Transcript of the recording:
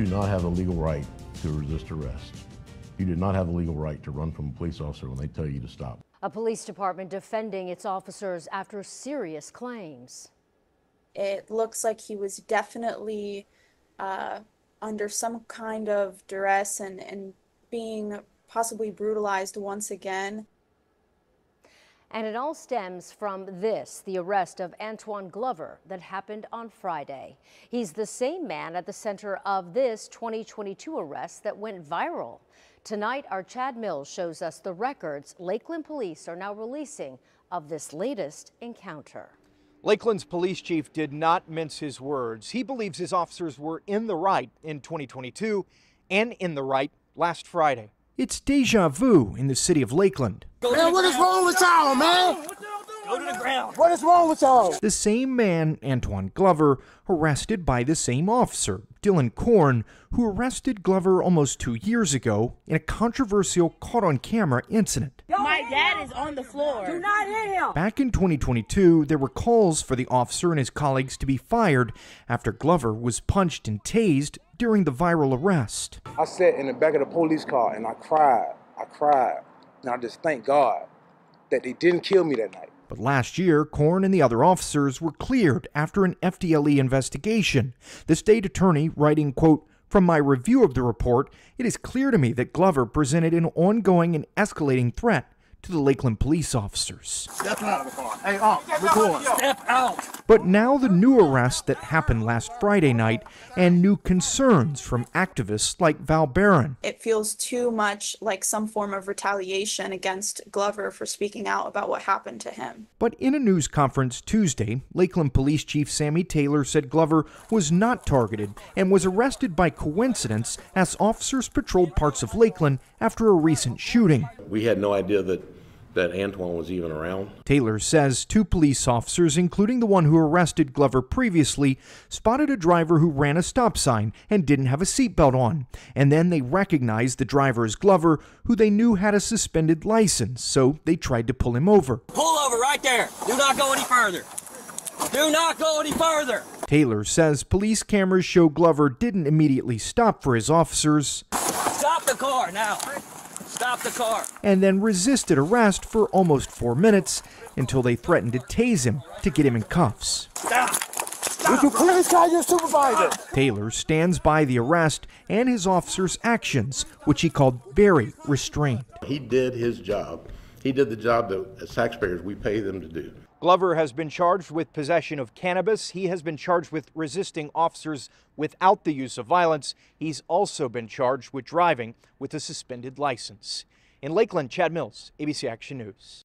do not have a legal right to resist arrest. You do not have a legal right to run from a police officer when they tell you to stop. A police department defending its officers after serious claims. It looks like he was definitely under some kind of duress and being possibly brutalized once again. And it all stems from this, the arrest of Antwan Glover that happened on Friday. He's the same man at the center of this 2022 arrest that went viral. Tonight, our Chad Mills shows us the records Lakeland police are now releasing of this latest encounter. Lakeland's police chief did not mince his words. He believes his officers were in the right in 2022 and in the right last Friday. It's deja vu in the city of Lakeland. Man, what is wrong with y'all, man? Go to the ground. What is wrong with y'all? The same man, Antwan Glover, arrested by the same officer, Dylan Korn, who arrested Glover almost 2 years ago in a controversial caught-on-camera incident. My dad is on the floor. Do not hit him. Back in 2022, there were calls for the officer and his colleagues to be fired after Glover was punched and tased during the viral arrest. I sat in the back of the police car and I cried. And I just thank God that they didn't kill me that night. But last year, Korn and the other officers were cleared after an FDLE investigation. The state attorney writing, quote, "From my review of the report, it is clear to me that Glover presented an ongoing and escalating threat to the Lakeland police officers." Step out of the car. Hey, record. Step out. But now the new arrest that happened last Friday night and new concerns from activists like Val Barron. It feels too much like some form of retaliation against Glover for speaking out about what happened to him. But in a news conference Tuesday, Lakeland Police Chief Sammy Taylor said Glover was not targeted and was arrested by coincidence as officers patrolled parts of Lakeland after a recent shooting. We had no idea that Antwan was even around. Taylor says 2 police officers, including the one who arrested Glover previously, spotted a driver who ran a stop sign and didn't have a seatbelt on. And then they recognized the driver as Glover, who they knew had a suspended license, so they tried to pull him over. Pull over right there. Do not go any further. Do not go any further. Taylor says police cameras show Glover didn't immediately stop for his officers. Stop the car now. Stop the car. And then resisted arrest for almost 4 minutes until they threatened to tase him to get him in cuffs. Stop. Would you please call your supervisor? Taylor stands by the arrest and his officers' actions, which he called very restrained. He did his job. He did the job that as taxpayers we pay them to do. Glover has been charged with possession of cannabis. He has been charged with resisting officers without the use of violence. He's also been charged with driving with a suspended license. In Lakeland, Chad Mills, ABC Action News.